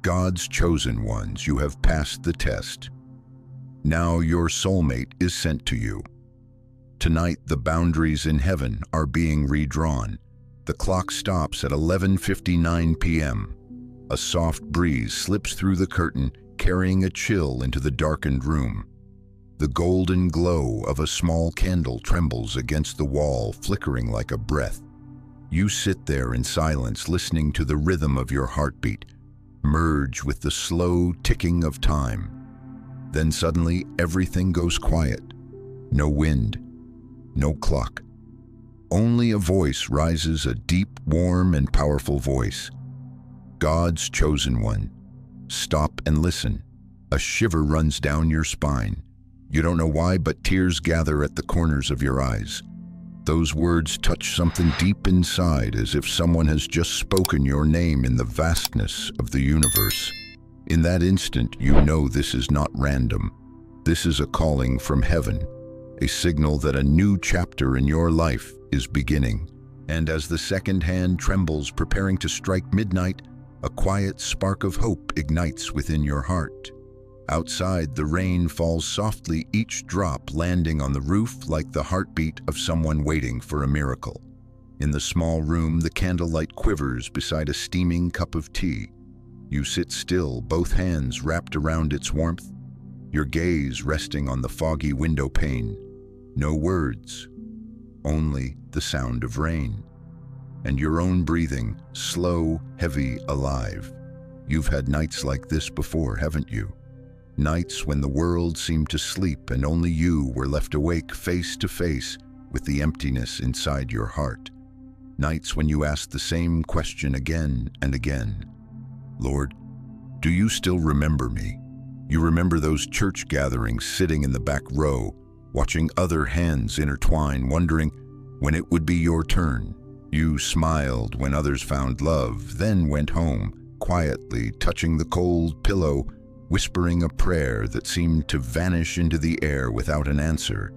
God's chosen ones, you have passed the test. Now your soulmate is sent to you. Tonight, the boundaries in heaven are being redrawn. The clock stops at 11:59 p.m. A soft breeze slips through the curtain, carrying a chill into the darkened room. The golden glow of a small candle trembles against the wall, flickering like a breath. You sit there in silence, listening to the rhythm of your heartbeat, merge with the slow ticking of time. Then suddenly, everything goes quiet. No wind, no clock. Only a voice rises, a deep, warm, and powerful voice. God's chosen one. Stop and listen. A shiver runs down your spine. You don't know why, but tears gather at the corners of your eyes. Those words touch something deep inside, as if someone has just spoken your name in the vastness of the universe. In that instant, you know this is not random. This is a calling from heaven, a signal that a new chapter in your life is beginning. And as the second hand trembles, preparing to strike midnight, a quiet spark of hope ignites within your heart. Outside, the rain falls softly, each drop landing on the roof like the heartbeat of someone waiting for a miracle. In the small room, the candlelight quivers beside a steaming cup of tea. You sit still, both hands wrapped around its warmth, your gaze resting on the foggy window pane. No words, only the sound of rain. And your own breathing, slow, heavy, alive. You've had nights like this before, haven't you? Nights when the world seemed to sleep and only you were left awake, face to face with the emptiness inside your heart. Nights when you asked the same question again and again. Lord, do you still remember me? You remember those church gatherings, sitting in the back row, watching other hands intertwine, wondering when it would be your turn. You smiled when others found love, then went home, quietly touching the cold pillow, whispering a prayer that seemed to vanish into the air without an answer.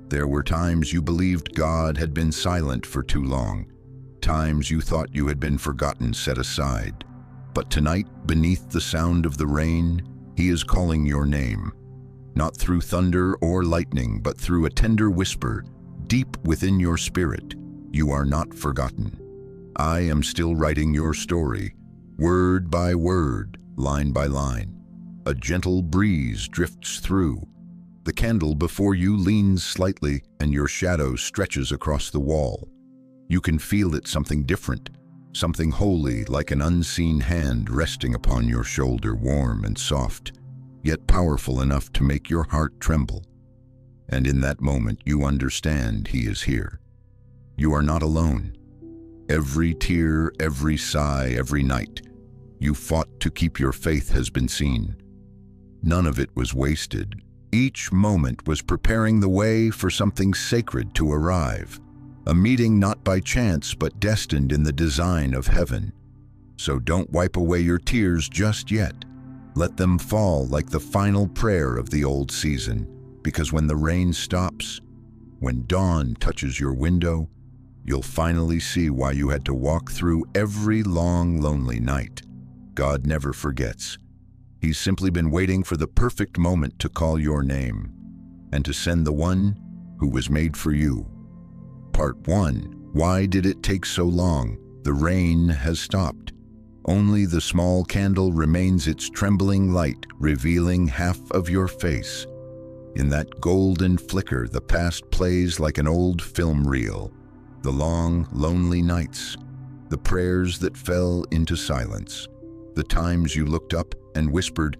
There were times you believed God had been silent for too long, times you thought you had been forgotten, set aside. But tonight, beneath the sound of the rain, He is calling your name, not through thunder or lightning, but through a tender whisper, deep within your spirit. You are not forgotten. I am still writing your story, word by word, line by line. A gentle breeze drifts through. The candle before you leans slightly, and your shadow stretches across the wall. You can feel it, something different, something holy, like an unseen hand resting upon your shoulder, warm and soft, yet powerful enough to make your heart tremble. And in that moment, you understand He is here. You are not alone. Every tear, every sigh, every night you fought to keep your faith has been seen. None of it was wasted. Each moment was preparing the way for something sacred to arrive, a meeting not by chance but destined in the design of heaven. So don't wipe away your tears just yet. Let them fall like the final prayer of the old season, because when the rain stops, when dawn touches your window, you'll finally see why you had to walk through every long, lonely night. God never forgets. He's simply been waiting for the perfect moment to call your name and to send the one who was made for you. Part 1. Why did it take so long? The rain has stopped. Only the small candle remains its trembling light, revealing half of your face. In that golden flicker, the past plays like an old film reel. The long, lonely nights, the prayers that fell into silence, the times you looked up and whispered,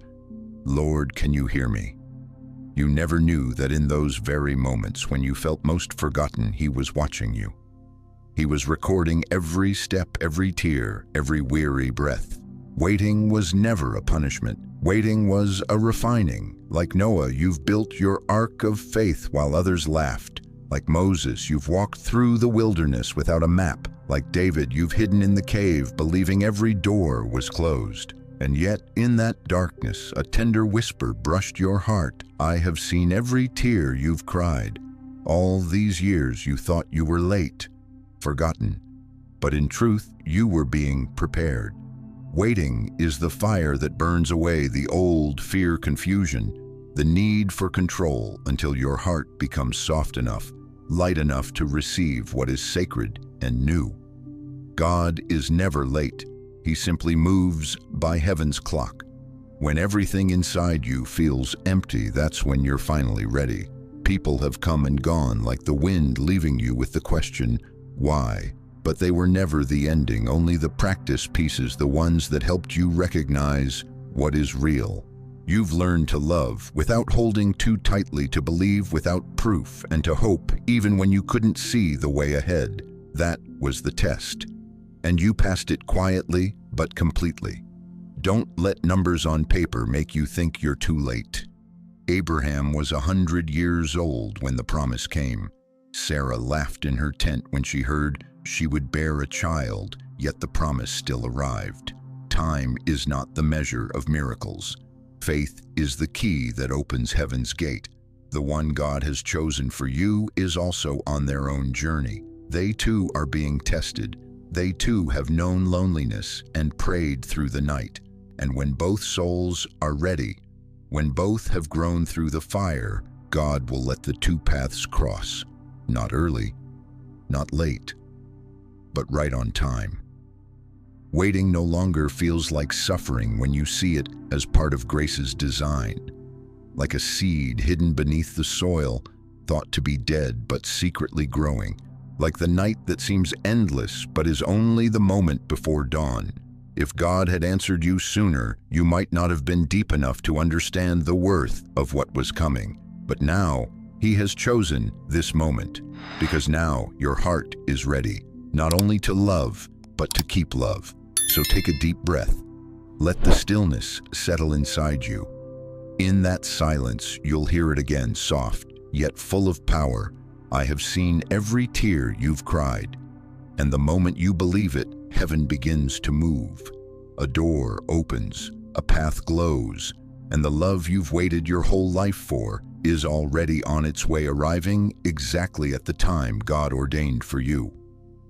"Lord, can you hear me?" You never knew that in those very moments when you felt most forgotten, He was watching you. He was recording every step, every tear, every weary breath. Waiting was never a punishment. Waiting was a refining. Like Noah, you've built your ark of faith while others laughed. Like Moses, you've walked through the wilderness without a map. Like David, you've hidden in the cave, believing every door was closed. And yet, in that darkness, a tender whisper brushed your heart. I have seen every tear you've cried. All these years you thought you were late, forgotten. But in truth, you were being prepared. Waiting is the fire that burns away the old fear, confusion, the need for control until your heart becomes soft enough, light enough to receive what is sacred and new. God is never late. He simply moves by heaven's clock. When everything inside you feels empty, that's when you're finally ready. People have come and gone like the wind, leaving you with the question, why? But they were never the ending, only the practice pieces, the ones that helped you recognize what is real. You've learned to love without holding too tightly, to believe without proof, and to hope even when you couldn't see the way ahead. That was the test. And you passed it quietly but completely. Don't let numbers on paper make you think you're too late. Abraham was 100 years old when the promise came. Sarah laughed in her tent when she heard she would bear a child, yet the promise still arrived. Time is not the measure of miracles. Faith is the key that opens heaven's gate. The one God has chosen for you is also on their own journey. They too are being tested. They too have known loneliness and prayed through the night. And when both souls are ready, when both have grown through the fire, God will let the two paths cross. Not early, not late, but right on time. Waiting no longer feels like suffering when you see it as part of grace's design. Like a seed hidden beneath the soil, thought to be dead but secretly growing. Like the night that seems endless but is only the moment before dawn. If God had answered you sooner, you might not have been deep enough to understand the worth of what was coming. But now, He has chosen this moment, because now your heart is ready, not only to love, but to keep love. So take a deep breath. Let the stillness settle inside you. In that silence, you'll hear it again, soft, yet full of power. I have seen every tear you've cried. And the moment you believe it, heaven begins to move. A door opens, a path glows, and the love you've waited your whole life for is already on its way, arriving exactly at the time God ordained for you.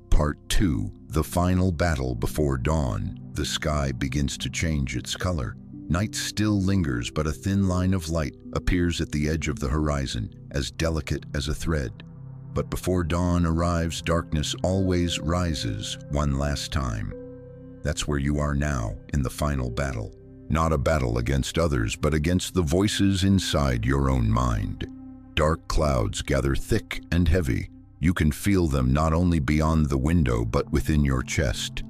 Part 2, the final battle before dawn. The sky begins to change its color. Night still lingers, but a thin line of light appears at the edge of the horizon, as delicate as a thread. But before dawn arrives, darkness always rises one last time. That's where you are now, in the final battle. Not a battle against others, but against the voices inside your own mind. Dark clouds gather thick and heavy. You can feel them not only beyond the window, but within your chest.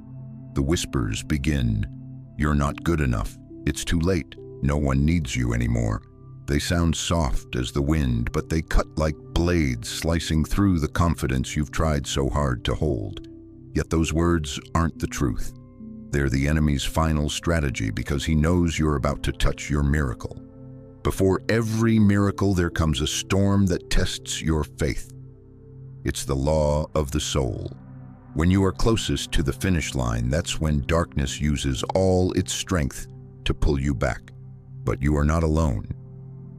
The whispers begin. You're not good enough. It's too late. No one needs you anymore. They sound soft as the wind, but they cut like blades, slicing through the confidence you've tried so hard to hold. Yet those words aren't the truth. They're the enemy's final strategy, because he knows you're about to touch your miracle. Before every miracle, there comes a storm that tests your faith. It's the law of the soul. When you are closest to the finish line, that's when darkness uses all its strength to pull you back. But you are not alone.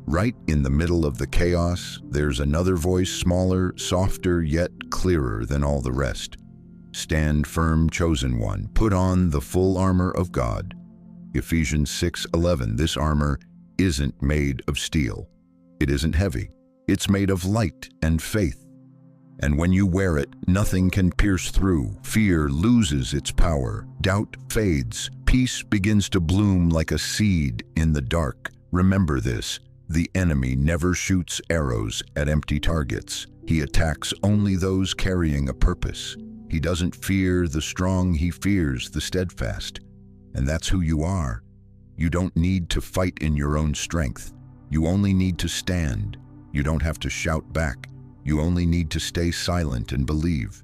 Right in the middle of the chaos, there's another voice, smaller, softer, yet clearer than all the rest. Stand firm, chosen one. Put on the full armor of God. Ephesians 6:11. This armor isn't made of steel. It isn't heavy. It's made of light and faith. And when you wear it, nothing can pierce through. Fear loses its power. Doubt fades. Peace begins to bloom like a seed in the dark. Remember this. The enemy never shoots arrows at empty targets. He attacks only those carrying a purpose. He doesn't fear the strong, he fears the steadfast. And that's who you are. You don't need to fight in your own strength. You only need to stand. You don't have to shout back. You only need to stay silent and believe.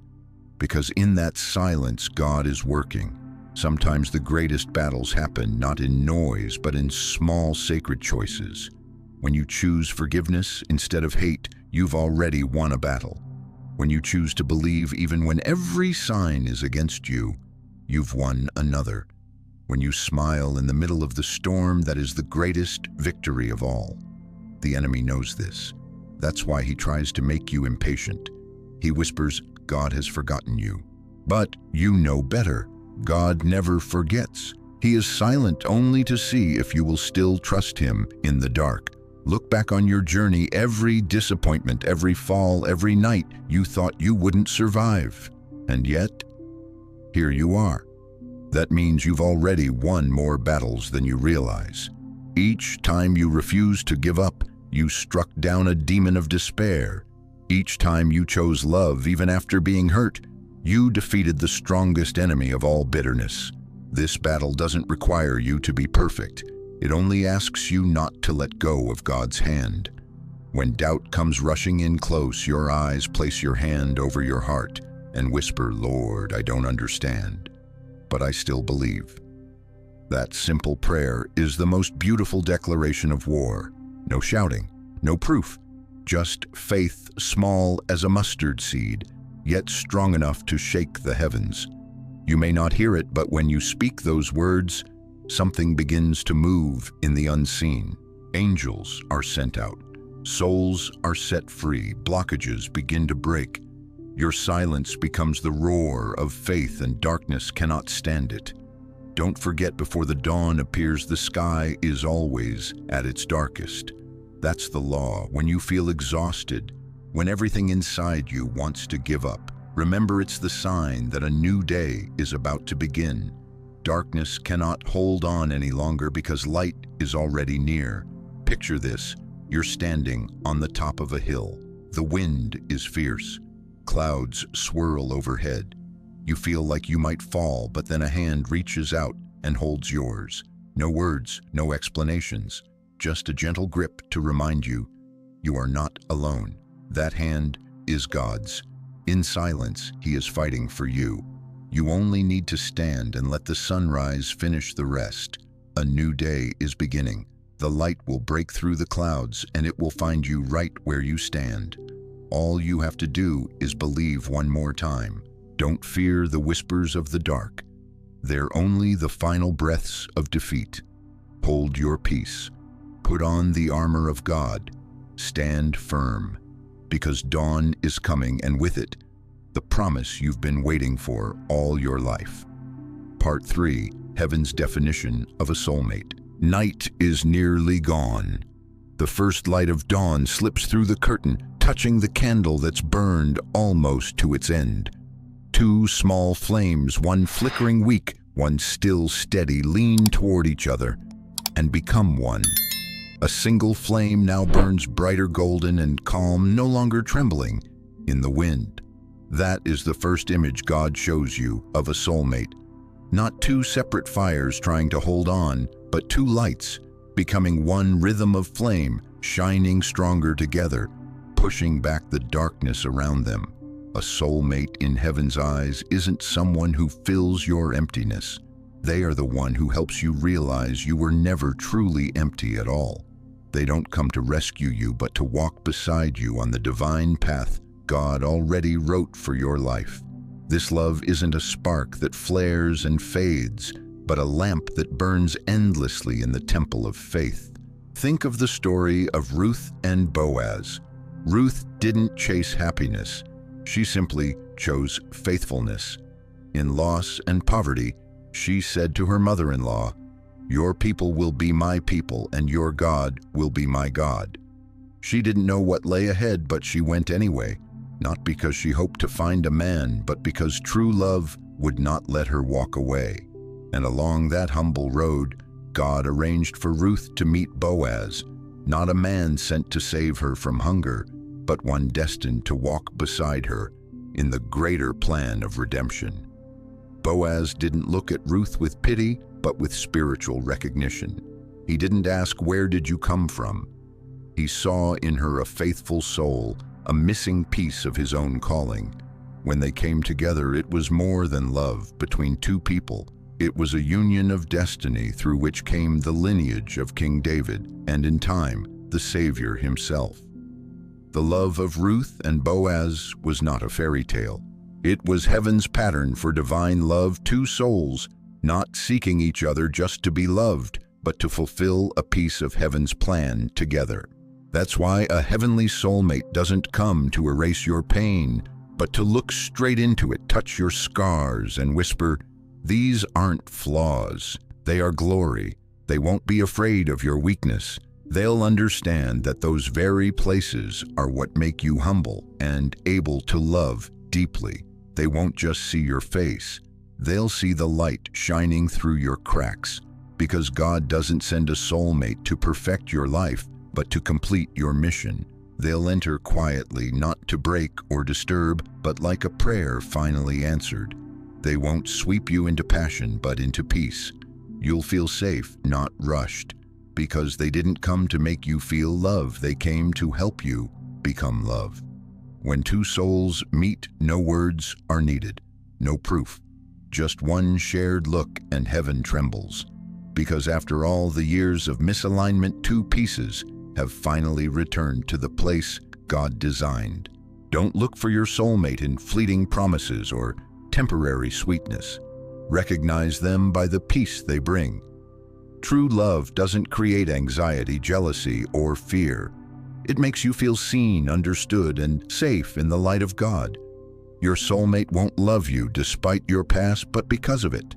Because in that silence, God is working. Sometimes the greatest battles happen not in noise, but in small sacred choices. When you choose forgiveness instead of hate, you've already won a battle. When you choose to believe even when every sign is against you, you've won another. When you smile in the middle of the storm, that is the greatest victory of all. The enemy knows this. That's why he tries to make you impatient. He whispers, God has forgotten you. But you know better. God never forgets. He is silent only to see if you will still trust him in the dark. Look back on your journey, every disappointment, every fall, every night you thought you wouldn't survive. And yet, here you are. That means you've already won more battles than you realize. Each time you refused to give up, you struck down a demon of despair. Each time you chose love, even after being hurt, you defeated the strongest enemy of all bitterness. This battle doesn't require you to be perfect. It only asks you not to let go of God's hand. When doubt comes rushing in close, your eyes place your hand over your heart and whisper, "Lord, I don't understand, but I still believe." That simple prayer is the most beautiful declaration of war. No shouting, no proof, just faith small as a mustard seed, yet strong enough to shake the heavens. You may not hear it, but when you speak those words, something begins to move in the unseen. Angels are sent out. Souls are set free. Blockages begin to break. Your silence becomes the roar of faith, and darkness cannot stand it. Don't forget, before the dawn appears, the sky is always at its darkest. That's the law. When you feel exhausted, when everything inside you wants to give up, remember it's the sign that a new day is about to begin. Darkness cannot hold on any longer because light is already near. Picture this. You're standing on the top of a hill. The wind is fierce. Clouds swirl overhead. You feel like you might fall, but then a hand reaches out and holds yours. No words, no explanations, just a gentle grip to remind you, you are not alone. That hand is God's. In silence, he is fighting for you. You only need to stand and let the sunrise finish the rest. A new day is beginning. The light will break through the clouds, and it will find you right where you stand. All you have to do is believe one more time. Don't fear the whispers of the dark. They're only the final breaths of defeat. Hold your peace. Put on the armor of God. Stand firm, because dawn is coming, and with it, the promise you've been waiting for all your life. Part 3. Heaven's definition of a soulmate. Night is nearly gone. The first light of dawn slips through the curtain, touching the candle that's burned almost to its end. Two small flames, one flickering weak, one still steady, lean toward each other and become one. A single flame now burns brighter golden and calm, no longer trembling in the wind. That is the first image God shows you of a soulmate. Not two separate fires trying to hold on, but two lights, becoming one rhythm of flame, shining stronger together, pushing back the darkness around them. A soulmate in heaven's eyes isn't someone who fills your emptiness. They are the one who helps you realize you were never truly empty at all. They don't come to rescue you, but to walk beside you on the divine path God already wrote for your life. This love isn't a spark that flares and fades, but a lamp that burns endlessly in the temple of faith. Think of the story of Ruth and Boaz. Ruth didn't chase happiness. She simply chose faithfulness. In loss and poverty, she said to her mother-in-law, "Your people will be my people, and your God will be my God." She didn't know what lay ahead, but she went anyway, not because she hoped to find a man, but because true love would not let her walk away. And along that humble road, God arranged for Ruth to meet Boaz, not a man sent to save her from hunger, but one destined to walk beside her in the greater plan of redemption. Boaz didn't look at Ruth with pity, but with spiritual recognition. He didn't ask, "Where did you come from?" He saw in her a faithful soul, a missing piece of his own calling. When they came together, it was more than love between two people. It was a union of destiny through which came the lineage of King David, and in time, the Savior himself. The love of Ruth and Boaz was not a fairy tale. It was heaven's pattern for divine love, two souls, not seeking each other just to be loved, but to fulfill a piece of heaven's plan together. That's why a heavenly soulmate doesn't come to erase your pain, but to look straight into it, touch your scars, and whisper, "These aren't flaws. They are glory. They won't be afraid of your weakness. They'll understand that those very places are what make you humble and able to love deeply. They won't just see your face. They'll see the light shining through your cracks, because God doesn't send a soulmate to perfect your life, but to complete your mission. They'll enter quietly, not to break or disturb, but like a prayer finally answered. They won't sweep you into passion, but into peace. You'll feel safe, not rushed, because they didn't come to make you feel love. They came to help you become love. When two souls meet, no words are needed, no proof. Just one shared look and heaven trembles. Because after all the years of misalignment, two pieces have finally returned to the place God designed. Don't look for your soulmate in fleeting promises or temporary sweetness. Recognize them by the peace they bring. True love doesn't create anxiety, jealousy, or fear. It makes you feel seen, understood, and safe in the light of God. Your soulmate won't love you despite your past, but because of it.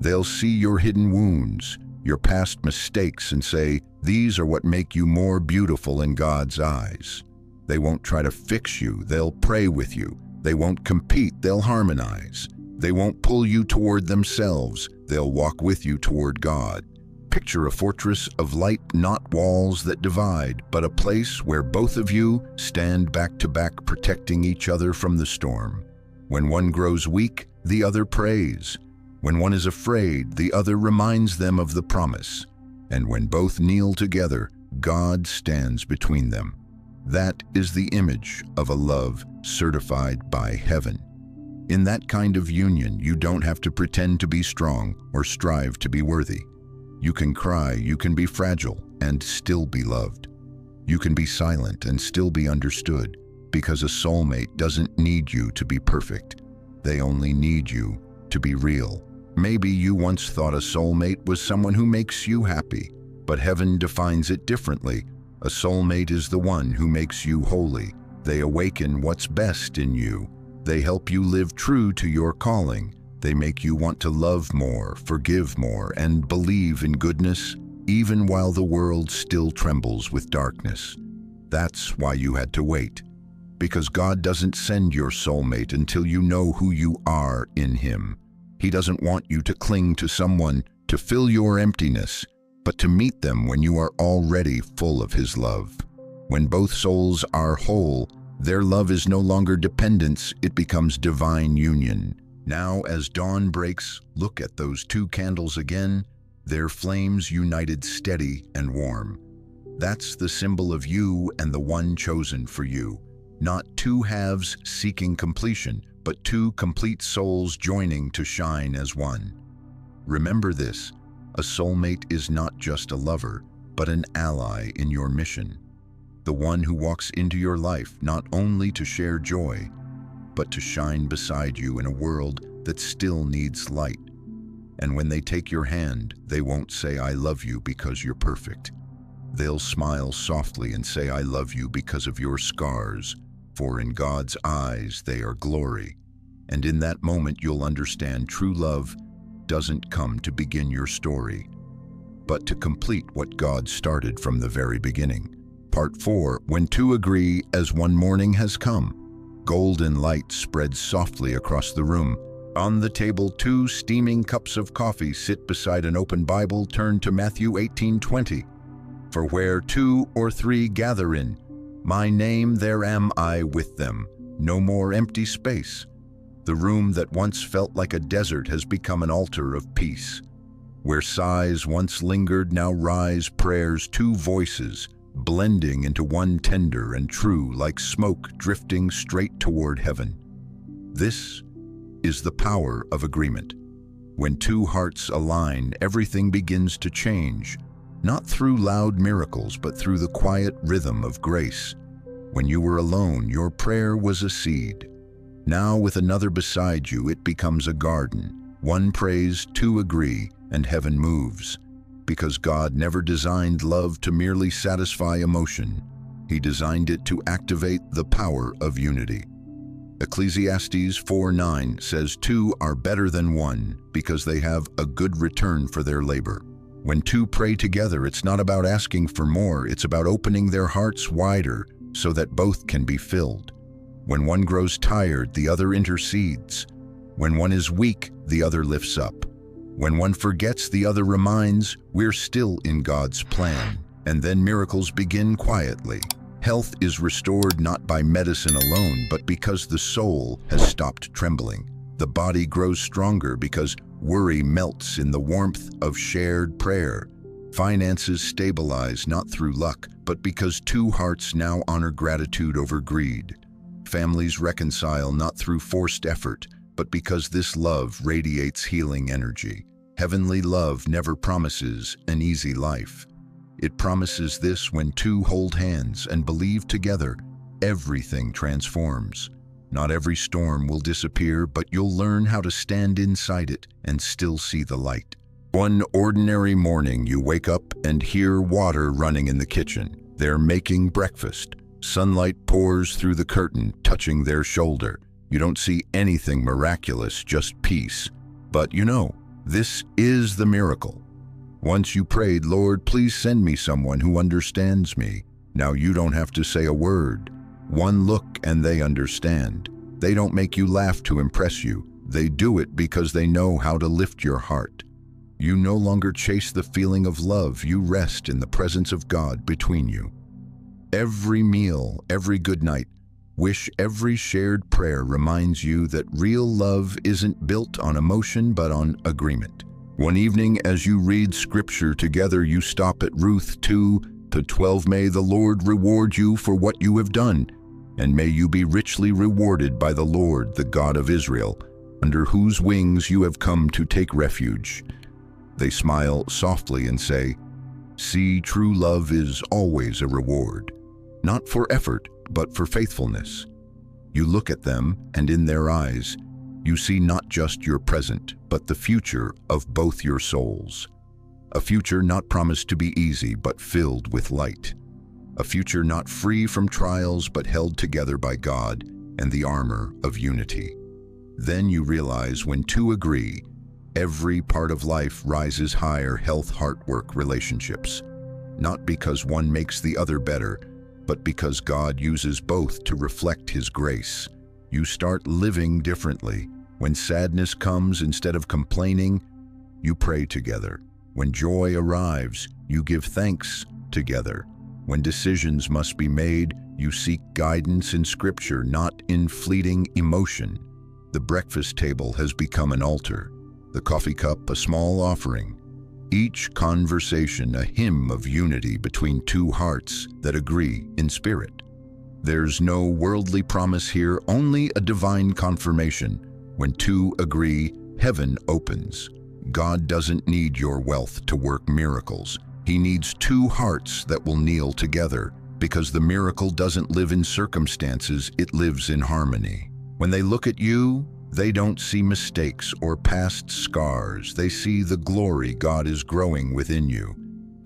They'll see your hidden wounds, your past mistakes, and say, these are what make you more beautiful in God's eyes. They won't try to fix you, they'll pray with you. They won't compete, they'll harmonize. They won't pull you toward themselves, they'll walk with you toward God. Picture a fortress of light, not walls that divide, but a place where both of you stand back to back, protecting each other from the storm. When one grows weak, the other prays. When one is afraid, the other reminds them of the promise. And when both kneel together, God stands between them. That is the image of a love certified by heaven. In that kind of union, you don't have to pretend to be strong or strive to be worthy. You can cry, you can be fragile, and still be loved. You can be silent and still be understood, because a soulmate doesn't need you to be perfect. They only need you to be real. Maybe you once thought a soulmate was someone who makes you happy, but heaven defines it differently. A soulmate is the one who makes you holy. They awaken what's best in you. They help you live true to your calling. They make you want to love more, forgive more, and believe in goodness, even while the world still trembles with darkness. That's why you had to wait. Because God doesn't send your soulmate until you know who you are in Him. He doesn't want you to cling to someone to fill your emptiness, but to meet them when you are already full of His love. When both souls are whole, their love is no longer dependence, it becomes divine union. Now, as dawn breaks, look at those two candles again, their flames united, steady and warm. That's the symbol of you and the one chosen for you. Not two halves seeking completion, but two complete souls joining to shine as one. Remember this, a soulmate is not just a lover, but an ally in your mission. The one who walks into your life not only to share joy, but to shine beside you in a world that still needs light. And when they take your hand, they won't say, I love you because you're perfect. They'll smile softly and say, I love you because of your scars, for in God's eyes they are glory. And in that moment you'll understand true love doesn't come to begin your story, but to complete what God started from the very beginning. Part 4, when two agree as one morning has come. Golden light spreads softly across the room. On the table, two steaming cups of coffee sit beside an open Bible. Turn to Matthew 18:20. For where two or three gather in my name, there am I with them. No more empty space. The room that once felt like a desert has become an altar of peace. Where sighs once lingered, now rise prayers, two voices, blending into one, tender and true, like smoke drifting straight toward heaven. This is the power of agreement. When two hearts align, everything begins to change, not through loud miracles, but through the quiet rhythm of grace. When you were alone, your prayer was a seed. Now, with another beside you, it becomes a garden. One prays, two agree, and heaven moves. Because God never designed love to merely satisfy emotion. He designed it to activate the power of unity. Ecclesiastes 4:9 says, "Two are better than one because they have a good return for their labor." When two pray together, it's not about asking for more, it's about opening their hearts wider so that both can be filled. When one grows tired, the other intercedes. When one is weak, the other lifts up. When one forgets, the other reminds, we're still in God's plan. And then miracles begin quietly. Health is restored not by medicine alone, but because the soul has stopped trembling. The body grows stronger because worry melts in the warmth of shared prayer. Finances stabilize not through luck, but because two hearts now honor gratitude over greed. Families reconcile not through forced effort, but because this love radiates healing energy. Heavenly love never promises an easy life. It promises this: when two hold hands and believe together, everything transforms. Not every storm will disappear, but you'll learn how to stand inside it and still see the light. One ordinary morning, you wake up and hear water running in the kitchen. They're making breakfast. Sunlight pours through the curtain, touching their shoulder. You don't see anything miraculous, just peace. But you know, this is the miracle. Once you prayed, "Lord, please send me someone who understands me." Now you don't have to say a word. One look and they understand. They don't make you laugh to impress you. They do it because they know how to lift your heart. You no longer chase the feeling of love. You rest in the presence of God between you. Every meal, every good night, wish, every shared prayer reminds you that real love isn't built on emotion but on agreement. One evening, as you read scripture together, you stop at Ruth 2:12. "May the Lord reward you for what you have done, and may you be richly rewarded by the Lord, the God of Israel, under whose wings you have come to take refuge." They smile softly and say, "See, true love is always a reward, not for effort, but for faithfulness." You look at them, and in their eyes, you see not just your present, but the future of both your souls. A future not promised to be easy, but filled with light. A future not free from trials, but held together by God and the armor of unity. Then you realize, when two agree, every part of life rises higher. Health, heart, work, relationships. Not because one makes the other better, but because God uses both to reflect His grace. You start living differently. When sadness comes, instead of complaining, you pray together. When joy arrives, you give thanks together. When decisions must be made, you seek guidance in Scripture, not in fleeting emotion. The breakfast table has become an altar, the coffee cup a small offering. Each conversation a hymn of unity between two hearts that agree in spirit. There's no worldly promise here, only a divine confirmation. When two agree, heaven opens. God doesn't need your wealth to work miracles. He needs two hearts that will kneel together, because the miracle doesn't live in circumstances, it lives in harmony. When they look at you, they don't see mistakes or past scars. They see the glory God is growing within you.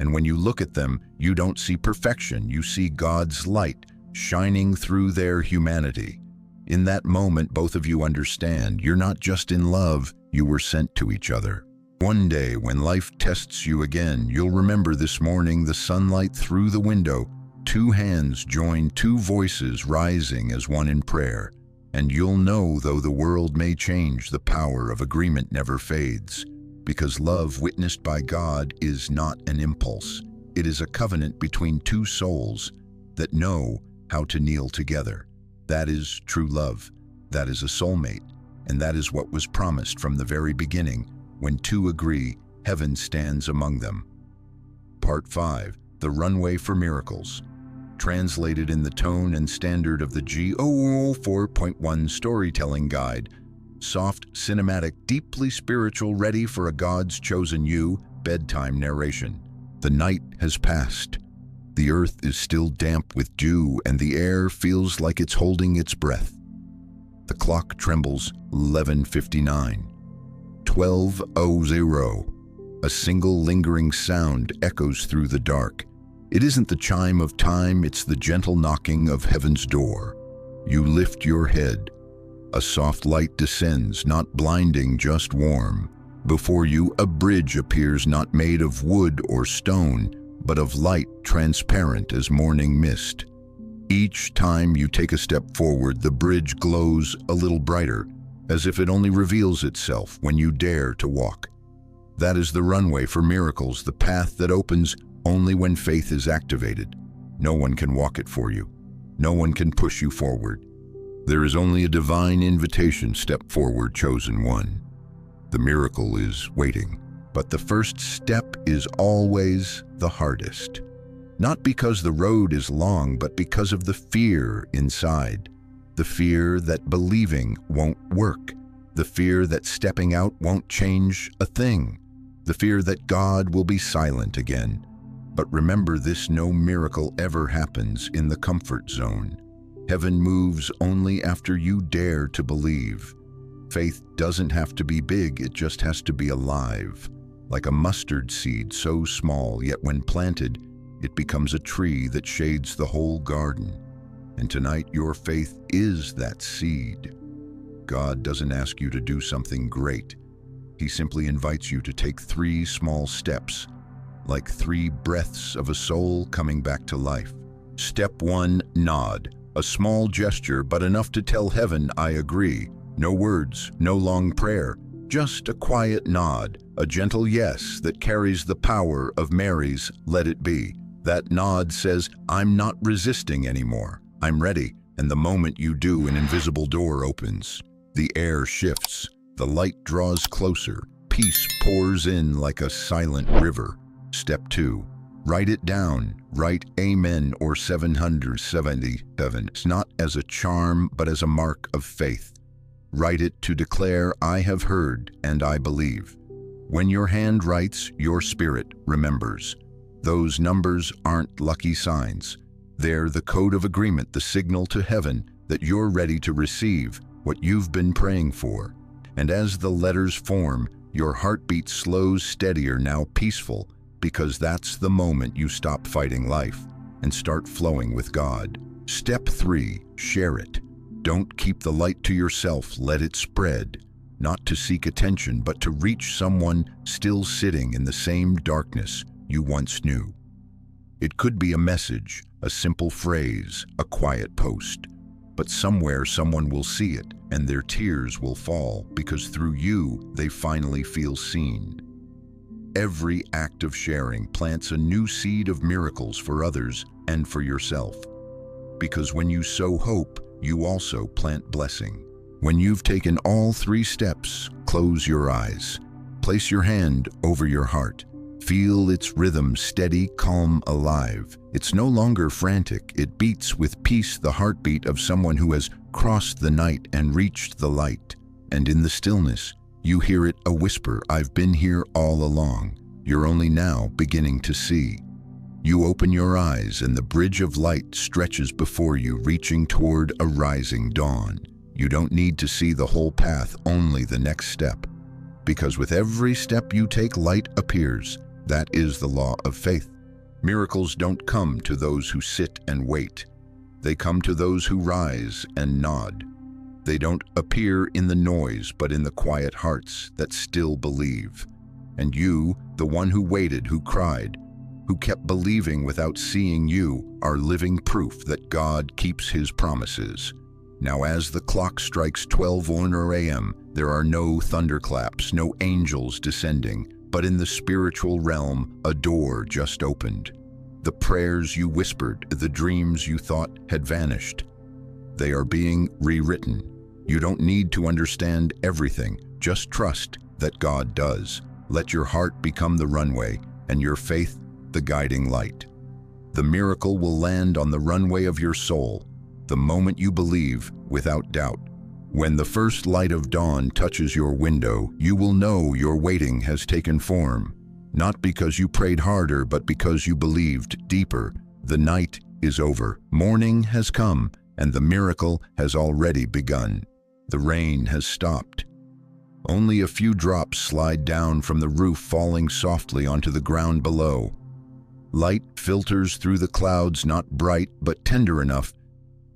And when you look at them, you don't see perfection. You see God's light shining through their humanity. In that moment, both of you understand you're not just in love, you were sent to each other. One day, when life tests you again, you'll remember this morning, the sunlight through the window, two hands joined, two voices rising as one in prayer. And you'll know, though the world may change, the power of agreement never fades. Because love witnessed by God is not an impulse. It is a covenant between two souls that know how to kneel together. That is true love. That is a soulmate. And that is what was promised from the very beginning. When two agree, heaven stands among them. Part 5. The Runway for Miracles. Translated in the tone and standard of the GO 4.1 Storytelling Guide. Soft, cinematic, deeply spiritual, ready for a God's chosen you, bedtime narration. The night has passed. The earth is still damp with dew, and the air feels like it's holding its breath. The clock trembles. 11:59. 12:00. A single lingering sound echoes through the dark. It isn't the chime of time, it's the gentle knocking of heaven's door. You lift your head. A soft light descends, not blinding, just warm. Before you, a bridge appears, not made of wood or stone, but of light, transparent as morning mist. Each time you take a step forward, the bridge glows a little brighter, as if it only reveals itself when you dare to walk. That is the runway for miracles, the path that opens only when faith is activated. No one can walk it for you. No one can push you forward. There is only a divine invitation. Step forward, chosen one. The miracle is waiting, but the first step is always the hardest. Not because the road is long, but because of the fear inside. The fear that believing won't work. The fear that stepping out won't change a thing. The fear that God will be silent again. But remember this, no miracle ever happens in the comfort zone. Heaven moves only after you dare to believe. Faith doesn't have to be big, it just has to be alive. Like a mustard seed, so small, yet when planted, it becomes a tree that shades the whole garden. And tonight, your faith is that seed. God doesn't ask you to do something great. He simply invites you to take 3 small steps, like 3 breaths of a soul coming back to life. Step 1, nod. A small gesture, but enough to tell heaven, I agree. No words, no long prayer, just a quiet nod, a gentle yes that carries the power of Mary's let it be. That nod says, I'm not resisting anymore. I'm ready. And the moment you do, an invisible door opens. The air shifts. The light draws closer. Peace pours in like a silent river. Step 2. Write it down. Write Amen or 777. It's not as a charm, but as a mark of faith. Write it to declare, I have heard and I believe. When your hand writes, your spirit remembers. Those numbers aren't lucky signs. They're the code of agreement, the signal to heaven that you're ready to receive what you've been praying for. And as the letters form, your heartbeat slows steadier, now peaceful, because that's the moment you stop fighting life and start flowing with God. Step 3, share it. Don't keep the light to yourself, let it spread. Not to seek attention, but to reach someone still sitting in the same darkness you once knew. It could be a message, a simple phrase, a quiet post. But somewhere someone will see it, and their tears will fall, because through you, they finally feel seen. Every act of sharing plants a new seed of miracles for others and for yourself. Because when you sow hope, you also plant blessing. When you've taken all 3 steps, close your eyes. Place your hand over your heart. Feel its rhythm, steady, calm, alive. It's no longer frantic. It beats with peace, the heartbeat of someone who has crossed the night and reached the light. And in the stillness, you hear it, a whisper, I've been here all along. You're only now beginning to see. You open your eyes and the bridge of light stretches before you, reaching toward a rising dawn. You don't need to see the whole path, only the next step. Because with every step you take, light appears. That is the law of faith. Miracles don't come to those who sit and wait. They come to those who rise and nod. They don't appear in the noise, but in the quiet hearts that still believe. And you, the one who waited, who cried, who kept believing without seeing, you are living proof that God keeps his promises. Now as the clock strikes 12:00 a.m., there are no thunderclaps, no angels descending, but in the spiritual realm, a door just opened. The prayers you whispered, the dreams you thought had vanished, they are being rewritten. You don't need to understand everything, just trust that God does. Let your heart become the runway and your faith the guiding light. The miracle will land on the runway of your soul, the moment you believe without doubt. When the first light of dawn touches your window, you will know your waiting has taken form. Not because you prayed harder, but because you believed deeper. The night is over, morning has come, and the miracle has already begun. The rain has stopped. Only a few drops slide down from the roof, falling softly onto the ground below. Light filters through the clouds, not bright but tender enough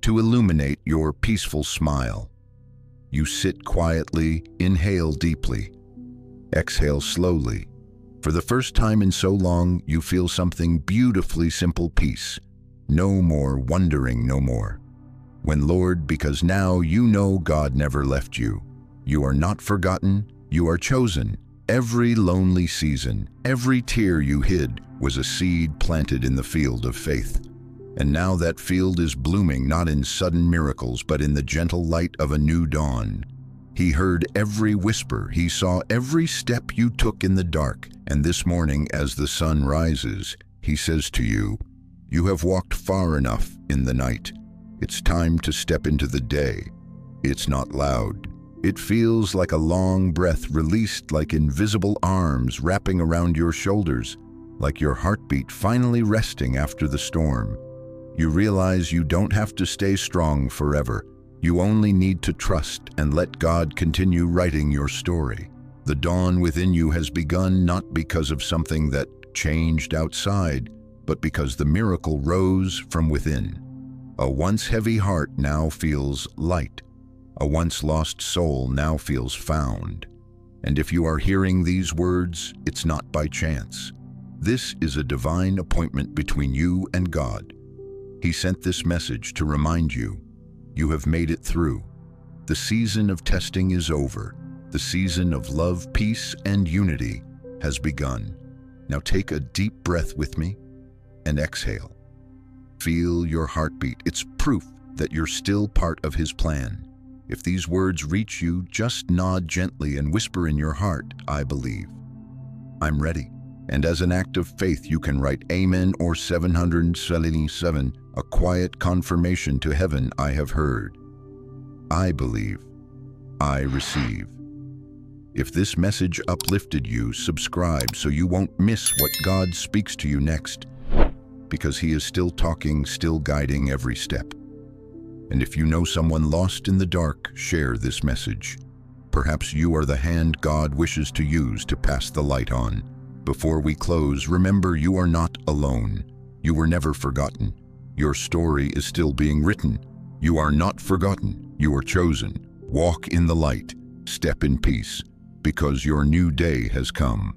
to illuminate your peaceful smile. You sit quietly, inhale deeply, exhale slowly. For the first time in so long, you feel something beautifully simple: peace. No more wondering, no more. When Lord, because now you know God never left you. You are not forgotten, you are chosen. Every lonely season, every tear you hid was a seed planted in the field of faith. And now that field is blooming, not in sudden miracles, but in the gentle light of a new dawn. He heard every whisper, he saw every step you took in the dark, and this morning as the sun rises, he says to you, you have walked far enough in the night. It's time to step into the day. It's not loud. It feels like a long breath released, like invisible arms wrapping around your shoulders, like your heartbeat finally resting after the storm. You realize you don't have to stay strong forever. You only need to trust and let God continue writing your story. The dawn within you has begun, not because of something that changed outside, but because the miracle rose from within. A once heavy heart now feels light. A once lost soul now feels found. And if you are hearing these words, it's not by chance. This is a divine appointment between you and God. He sent this message to remind you, you have made it through. The season of testing is over. The season of love, peace, and unity has begun. Now take a deep breath with me and exhale. Feel your heartbeat. It's proof that you're still part of His plan. If these words reach you, just nod gently and whisper in your heart, I believe. I'm ready. And as an act of faith, you can write Amen or 777, a quiet confirmation to heaven: I have heard. I believe. I receive. If this message uplifted you, subscribe so you won't miss what God speaks to you next, because He is still talking, still guiding every step. And if you know someone lost in the dark, share this message. Perhaps you are the hand God wishes to use to pass the light on. Before we close, remember, you are not alone. You were never forgotten. Your story is still being written. You are not forgotten. You are chosen. Walk in the light. Step in peace, because your new day has come.